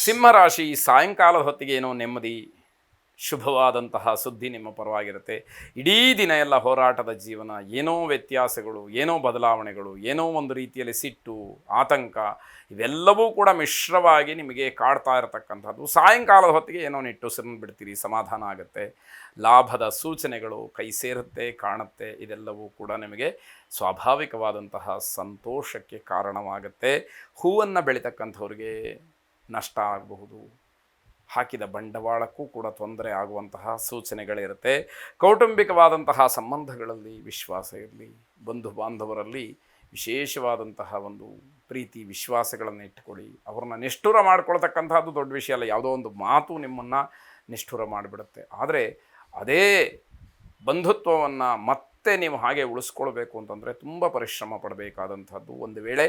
ಸಿಂಹರಾಶಿ, ಸಾಯಂಕಾಲದ ಹೊತ್ತಿಗೆ ಏನೋ ನೆಮ್ಮದಿ, ಶುಭವಾದಂತಹ ಸುದ್ದಿ ನಿಮ್ಮ ಪರವಾಗಿರುತ್ತೆ. ಇಡೀ ದಿನ ಎಲ್ಲ ಹೋರಾಟದ ಜೀವನ, ಏನೋ ವ್ಯತ್ಯಾಸಗಳು, ಏನೋ ಬದಲಾವಣೆಗಳು, ಏನೋ ಒಂದು ರೀತಿಯಲ್ಲಿ ಸಿಟ್ಟು, ಆತಂಕ, ಇವೆಲ್ಲವೂ ಕೂಡ ಮಿಶ್ರವಾಗಿ ನಿಮಗೆ ಕಾಡ್ತಾ ಇರತಕ್ಕಂಥದ್ದು. ಸಾಯಂಕಾಲದ ಹೊತ್ತಿಗೆ ಏನೋ ನಿಟ್ಟುಸಿರನ್ನು ಬಿಡ್ತೀರಿ, ಸಮಾಧಾನ ಆಗುತ್ತೆ, ಲಾಭದ ಸೂಚನೆಗಳು ಕೈ ಸೇರುತ್ತೆ, ಕಾಣುತ್ತೆ. ಇದೆಲ್ಲವೂ ಕೂಡ ನಿಮಗೆ ಸ್ವಾಭಾವಿಕವಾದಂತಹ ಸಂತೋಷಕ್ಕೆ ಕಾರಣವಾಗುತ್ತೆ. ಹೂವನ್ನು ಬೆಳೀತಕ್ಕಂಥವ್ರಿಗೆ ನಷ್ಟ ಆಗಬಹುದು, ಹಾಕಿದ ಬಂಡವಾಳಕ್ಕೂ ಕೂಡ ತೊಂದರೆ ಆಗುವಂತಹ ಸೂಚನೆಗಳಿರುತ್ತೆ. ಕೌಟುಂಬಿಕವಾದಂತಹ ಸಂಬಂಧಗಳಲ್ಲಿ ವಿಶ್ವಾಸ ಇರಲಿ, ಬಂಧು ಬಾಂಧವರಲ್ಲಿ ವಿಶೇಷವಾದಂತಹ ಒಂದು ಪ್ರೀತಿ ವಿಶ್ವಾಸಗಳನ್ನು ಇಟ್ಟುಕೊಳ್ಳಿ. ಅವ್ರನ್ನ ನಿಷ್ಠುರ ಮಾಡ್ಕೊಳ್ತಕ್ಕಂಥದ್ದು ದೊಡ್ಡ ವಿಷಯ ಅಲ್ಲ. ಯಾವುದೋ ಒಂದು ಮಾತು ನಿಮ್ಮನ್ನು ನಿಷ್ಠುರ ಮಾಡಿಬಿಡುತ್ತೆ. ಆದರೆ ಅದೇ ಬಂಧುತ್ವವನ್ನು ಮತ್ತೆ ನೀವು ಹಾಗೆ ಉಳಿಸ್ಕೊಳ್ಬೇಕು ಅಂತಂದರೆ ತುಂಬ ಪರಿಶ್ರಮ ಪಡಬೇಕಾದಂಥದ್ದು. ಒಂದು ವೇಳೆ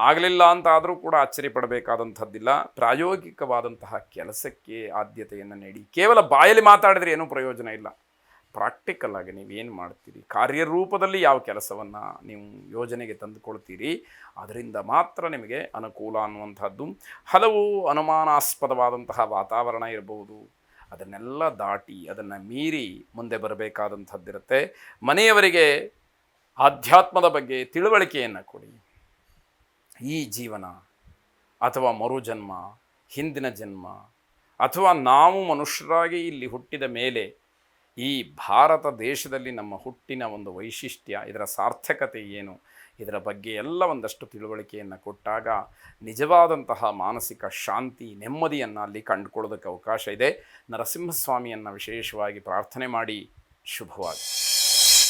ಆಗಲಿಲ್ಲ ಅಂತಾದರೂ ಕೂಡ ಅಚ್ಚರಿ ಪಡಬೇಕಾದಂಥದ್ದಿಲ್ಲ. ಪ್ರಾಯೋಗಿಕವಾದಂತಹ ಕೆಲಸಕ್ಕೆ ಆದ್ಯತೆಯನ್ನು ನೀಡಿ. ಕೇವಲ ಬಾಯಲ್ಲಿ ಮಾತಾಡಿದ್ರೆ ಏನೂ ಪ್ರಯೋಜನ ಇಲ್ಲ. ಪ್ರಾಕ್ಟಿಕಲ್ ಆಗಿ ನೀವೇನು ಮಾಡ್ತೀರಿ, ಕಾರ್ಯರೂಪದಲ್ಲಿ ಯಾವ ಕೆಲಸವನ್ನು ನೀವು ಯೋಜನೆಗೆ ತಂದುಕೊಳ್ತೀರಿ, ಅದರಿಂದ ಮಾತ್ರ ನಿಮಗೆ ಅನುಕೂಲ ಅನ್ನುವಂಥದ್ದು. ಹಲವು ಅನುಮಾನಾಸ್ಪದವಾದಂತಹ ವಾತಾವರಣ ಇರಬಹುದು, ಅದನ್ನೆಲ್ಲ ದಾಟಿ ಅದನ್ನು ಮೀರಿ ಮುಂದೆ ಬರಬೇಕಾದಂಥದ್ದಿರುತ್ತೆ. ಮನೆಯವರಿಗೆ ಆಧ್ಯಾತ್ಮದ ಬಗ್ಗೆ ತಿಳುವಳಿಕೆಯನ್ನು ಕೊಡಿ. ಈ ಜೀವನ ಅಥವಾ ಮರುಜನ್ಮ, ಹಿಂದಿನ ಜನ್ಮ, ಅಥವಾ ನಾವು ಮನುಷ್ಯರಾಗಿ ಇಲ್ಲಿ ಹುಟ್ಟಿದ ಮೇಲೆ ಈ ಭಾರತ ದೇಶದಲ್ಲಿ ನಮ್ಮ ಹುಟ್ಟಿನ ಒಂದು ವೈಶಿಷ್ಟ್ಯ, ಇದರ ಸಾರ್ಥಕತೆ ಏನು, ಇದರ ಬಗ್ಗೆ ಎಲ್ಲ ಒಂದಷ್ಟು ತಿಳುವಳಿಕೆಯನ್ನು ಕೊಟ್ಟಾಗ ನಿಜವಾದಂತಹ ಮಾನಸಿಕ ಶಾಂತಿ, ನೆಮ್ಮದಿಯನ್ನು ಅಲ್ಲಿ ಕಂಡುಕೊಳ್ಳೋದಕ್ಕೆ ಅವಕಾಶ ಇದೆ. ನರಸಿಂಹಸ್ವಾಮಿಯನ್ನು ವಿಶೇಷವಾಗಿ ಪ್ರಾರ್ಥನೆ ಮಾಡಿ. ಶುಭವಾಗಿ.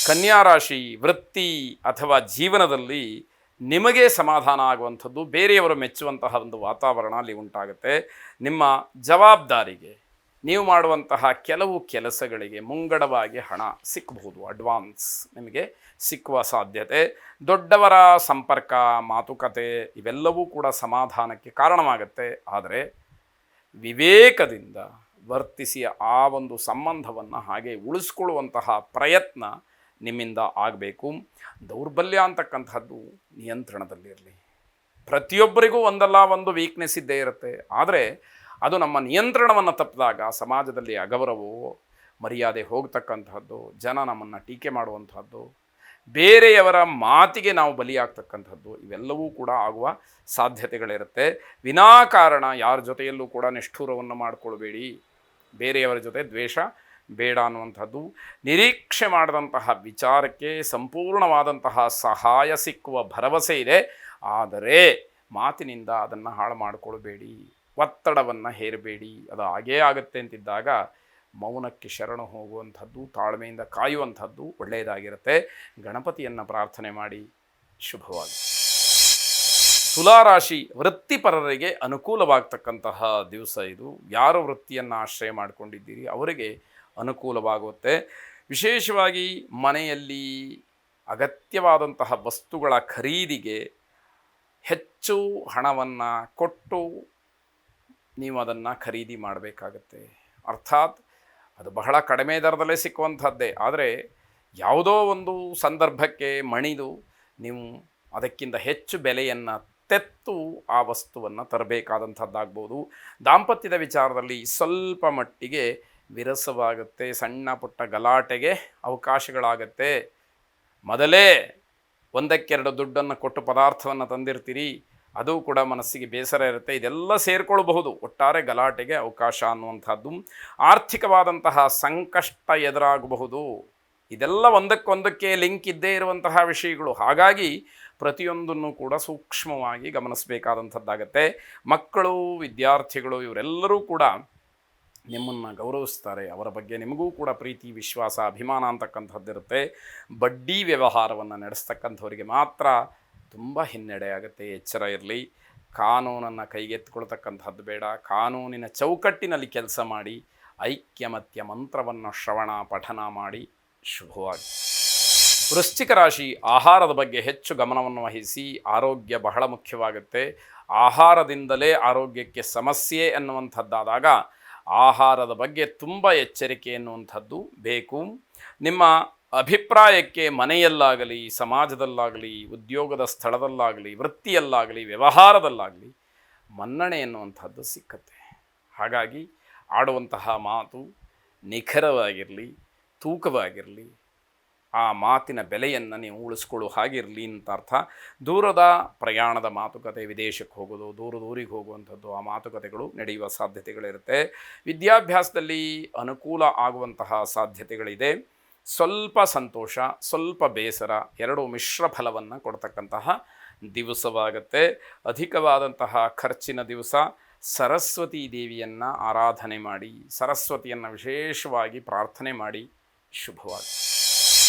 ಕನ್ಯಾ ರಾಶಿ, ವೃತ್ತಿ ಅಥವಾ ಜೀವನದಲ್ಲಿ ನಿಮಗೆ ಸಮಾಧಾನ ಆಗುವಂಥದ್ದು, ಬೇರೆಯವರು ಮೆಚ್ಚುವಂತಹ ಒಂದು ವಾತಾವರಣ ಅಲ್ಲಿ ಉಂಟಾಗುತ್ತೆ. ನಿಮ್ಮ ಜವಾಬ್ದಾರಿಗೆ, ನೀವು ಮಾಡುವಂತಹ ಕೆಲವು ಕೆಲಸಗಳಿಗೆ ಮುಂಗಡವಾಗಿ ಹಣ ಸಿಕ್ಕಬಹುದು, ಅಡ್ವಾನ್ಸ್ ನಿಮಗೆ ಸಿಕ್ಕುವ ಸಾಧ್ಯತೆ. ದೊಡ್ಡವರ ಸಂಪರ್ಕ, ಮಾತುಕತೆ ಇವೆಲ್ಲವೂ ಕೂಡ ಸಮಾಧಾನಕ್ಕೆ ಕಾರಣವಾಗುತ್ತೆ. ಆದರೆ ವಿವೇಕದಿಂದ ವರ್ತಿಸಿ ಆ ಒಂದು ಸಂಬಂಧವನ್ನು ಹಾಗೆ ಉಳಿಸ್ಕೊಳ್ಳುವಂತಹ ಪ್ರಯತ್ನ ನಿಮ್ಮಿಂದ ಆಗಬೇಕು. ದೌರ್ಬಲ್ಯ ಅಂತಕ್ಕಂಥದ್ದು ನಿಯಂತ್ರಣದಲ್ಲಿರಲಿ. ಪ್ರತಿಯೊಬ್ಬರಿಗೂ ಒಂದಲ್ಲ ಒಂದು ವೀಕ್ನೆಸ್ ಇದ್ದೇ ಇರುತ್ತೆ. ಆದರೆ ಅದು ನಮ್ಮ ನಿಯಂತ್ರಣವನ್ನು ತಪ್ಪಿದಾಗ ಸಮಾಜದಲ್ಲಿ ಅಗೌರವವು, ಮರ್ಯಾದೆ ಹೋಗ್ತಕ್ಕಂಥದ್ದು, ಜನ ನಮ್ಮನ್ನು ಟೀಕೆ ಮಾಡುವಂಥದ್ದು, ಬೇರೆಯವರ ಮಾತಿಗೆ ನಾವು ಬಲಿಯಾಗ್ತಕ್ಕಂಥದ್ದು, ಇವೆಲ್ಲವೂ ಕೂಡ ಆಗುವ ಸಾಧ್ಯತೆಗಳಿರುತ್ತೆ. ವಿನಾಕಾರಣ ಯಾರ ಜೊತೆಯಲ್ಲೂ ಕೂಡ ನಿಷ್ಠೂರವನ್ನು ಮಾಡಿಕೊಳ್ಬೇಡಿ. ಬೇರೆಯವರ ಜೊತೆ ದ್ವೇಷ ಬೇಡ ಅನ್ನುವಂಥದ್ದು. ನಿರೀಕ್ಷೆ ಮಾಡಿದಂತಹ ವಿಚಾರಕ್ಕೆ ಸಂಪೂರ್ಣವಾದಂತಹ ಸಹಾಯ ಸಿಕ್ಕುವ ಭರವಸೆ ಇದೆ. ಆದರೆ ಮಾತಿನಿಂದ ಅದನ್ನು ಹಾಳು ಮಾಡಿಕೊಳ್ಬೇಡಿ, ಒತ್ತಡವನ್ನು ಹೇರಬೇಡಿ. ಅದು ಹಾಗೇ ಆಗುತ್ತೆ ಅಂತಿದ್ದಾಗ ಮೌನಕ್ಕೆ ಶರಣು ಹೋಗುವಂಥದ್ದು, ತಾಳ್ಮೆಯಿಂದ ಕಾಯುವಂಥದ್ದು ಒಳ್ಳೆಯದಾಗಿರುತ್ತೆ. ಗಣಪತಿಯನ್ನು ಪ್ರಾರ್ಥನೆ ಮಾಡಿ. ಶುಭವಾಗಿ. ತುಲಾರಾಶಿ, ವೃತ್ತಿಪರರಿಗೆ ಅನುಕೂಲವಾಗ್ತಕ್ಕಂತಹ ದಿವಸ ಇದು. ಯಾರು ವೃತ್ತಿಯನ್ನು ಆಶ್ರಯ ಮಾಡಿಕೊಂಡಿದ್ದೀರಿ ಅವರಿಗೆ ಅನುಕೂಲವಾಗುತ್ತೆ. ವಿಶೇಷವಾಗಿ ಮನೆಯಲ್ಲಿ ಅಗತ್ಯವಾದಂತಹ ವಸ್ತುಗಳ ಖರೀದಿಗೆ ಹೆಚ್ಚು ಹಣವನ್ನು ಕೊಟ್ಟು ನೀವು ಅದನ್ನು ಖರೀದಿ ಮಾಡಬೇಕಾಗತ್ತೆ. ಅರ್ಥಾತ್ ಅದು ಬಹಳ ಕಡಿಮೆ ದರದಲ್ಲೇ ಸಿಕ್ಕುವಂಥದ್ದೇ. ಆದರೆ ಯಾವುದೋ ಒಂದು ಸಂದರ್ಭಕ್ಕೆ ಮಣಿದು ನೀವು ಅದಕ್ಕಿಂತ ಹೆಚ್ಚು ಬೆಲೆಯನ್ನು ತೆತ್ತು ಆ ವಸ್ತುವನ್ನು ತರಬೇಕಾದಂಥದ್ದಾಗ್ಬೋದು. ದಾಂಪತ್ಯದ ವಿಚಾರದಲ್ಲಿ ಸ್ವಲ್ಪ ಮಟ್ಟಿಗೆ ವಿರಸವಾಗುತ್ತೆ, ಸಣ್ಣ ಪುಟ್ಟ ಗಲಾಟೆಗೆ ಅವಕಾಶಗಳಾಗತ್ತೆ. ಮೊದಲೇ ಒಂದಕ್ಕೆರಡು ದುಡ್ಡನ್ನು ಕೊಟ್ಟು ಪದಾರ್ಥವನ್ನು ತಂದಿರ್ತೀರಿ, ಅದು ಕೂಡ ಮನಸ್ಸಿಗೆ ಬೇಸರ ಇರುತ್ತೆ. ಇದೆಲ್ಲ ಸೇರಿಕೊಳ್ಳಬಹುದು, ಒಟ್ಟಾರೆ ಗಲಾಟೆಗೆ ಅವಕಾಶ ಅನ್ನುವಂಥದ್ದು. ಆರ್ಥಿಕವಾದಂತಹ ಸಂಕಷ್ಟ ಎದುರಾಗಬಹುದು. ಇದೆಲ್ಲ ಒಂದಕ್ಕೊಂದಕ್ಕೆ ಲಿಂಕ್ ಇದ್ದೇ ಇರುವಂತಹ ವಿಷಯಗಳು. ಹಾಗಾಗಿ ಪ್ರತಿಯೊಂದನ್ನು ಕೂಡ ಸೂಕ್ಷ್ಮವಾಗಿ ಗಮನಿಸಬೇಕಾದಂಥದ್ದಾಗತ್ತೆ. ಮಕ್ಕಳು, ವಿದ್ಯಾರ್ಥಿಗಳು ಇವರೆಲ್ಲರೂ ಕೂಡ ನಿಮ್ಮನ್ನು ಗೌರವಿಸ್ತಾರೆ. ಅವರ ಬಗ್ಗೆ ನಿಮಗೂ ಕೂಡ ಪ್ರೀತಿ, ವಿಶ್ವಾಸ, ಅಭಿಮಾನ ಅಂತಕ್ಕಂಥದ್ದಿರುತ್ತೆ. ಬಡ್ಡಿ ವ್ಯವಹಾರವನ್ನು ನಡೆಸ್ತಕ್ಕಂಥವರಿಗೆ ಮಾತ್ರ ತುಂಬ ಹಿನ್ನಡೆ ಆಗುತ್ತೆ. ಎಚ್ಚರ ಇರಲಿ. ಕಾನೂನನ್ನು ಕೈಗೆತ್ತಿಕೊಳ್ತಕ್ಕಂಥದ್ದು ಬೇಡ. ಕಾನೂನಿನ ಚೌಕಟ್ಟಿನಲ್ಲಿ ಕೆಲಸ ಮಾಡಿ. ಐಕ್ಯಮತ್ಯ ಮಂತ್ರವನ್ನು ಶ್ರವಣ ಪಠನ ಮಾಡಿ. ಶುಭವಾಗಿ. ವೃಶ್ಚಿಕ ರಾಶಿ, ಆಹಾರದ ಬಗ್ಗೆ ಹೆಚ್ಚು ಗಮನವನ್ನು ವಹಿಸಿ. ಆರೋಗ್ಯ ಬಹಳ ಮುಖ್ಯವಾಗುತ್ತೆ. ಆಹಾರದಿಂದಲೇ ಆರೋಗ್ಯಕ್ಕೆ ಸಮಸ್ಯೆ ಅನ್ನುವಂಥದ್ದಾದಾಗ ಆಹಾರದ ಬಗ್ಗೆ ತುಂಬ ಎಚ್ಚರಿಕೆ ಎನ್ನುವಂಥದ್ದು ಬೇಕು. ನಿಮ್ಮ ಅಭಿಪ್ರಾಯಕ್ಕೆ ಮನೆಯಲ್ಲಾಗಲಿ, ಸಮಾಜದಲ್ಲಾಗಲಿ, ಉದ್ಯೋಗದ ಸ್ಥಳದಲ್ಲಾಗಲಿ, ವೃತ್ತಿಯಲ್ಲಾಗಲಿ, ವ್ಯವಹಾರದಲ್ಲಾಗಲಿ ಮನ್ನಣೆ ಎನ್ನುವಂಥದ್ದು ಸಿಕ್ಕತ್ತೆ. ಹಾಗಾಗಿ ಆಡುವಂತಹ ಮಾತು ನಿಖರವಾಗಿರಲಿ, ತೂಕವಾಗಿರಲಿ, ಆ ಮಾತಿನ ಬೆಲೆಯನ್ನು ನೀವು ಉಳಿಸ್ಕೊಳ್ಳೋ ಹಾಗಿರಲಿ ಅಂತ ಅರ್ಥ. ದೂರದ ಪ್ರಯಾಣದ ಮಾತುಕತೆ, ವಿದೇಶಕ್ಕೆ ಹೋಗೋದು, ದೂರಿಗೆ ಹೋಗುವಂಥದ್ದು, ಆ ಮಾತುಕತೆಗಳು ನಡೆಯುವ ಸಾಧ್ಯತೆಗಳಿರುತ್ತೆ. ವಿದ್ಯಾಭ್ಯಾಸದಲ್ಲಿ ಅನುಕೂಲ ಆಗುವಂತಹ ಸಾಧ್ಯತೆಗಳಿದೆ. ಸ್ವಲ್ಪ ಸಂತೋಷ, ಸ್ವಲ್ಪ ಬೇಸರ, ಎರಡೂ ಮಿಶ್ರ ಫಲವನ್ನು ಕೊಡ್ತಕ್ಕಂತಹ ದಿವಸವಾಗುತ್ತೆ. ಅಧಿಕವಾದಂತಹ ಖರ್ಚಿನ ದಿವಸ. ಸರಸ್ವತಿ ದೇವಿಯನ್ನು ಆರಾಧನೆ ಮಾಡಿ, ಸರಸ್ವತಿಯನ್ನು ವಿಶೇಷವಾಗಿ ಪ್ರಾರ್ಥನೆ ಮಾಡಿ. ಶುಭವಾಗಿ.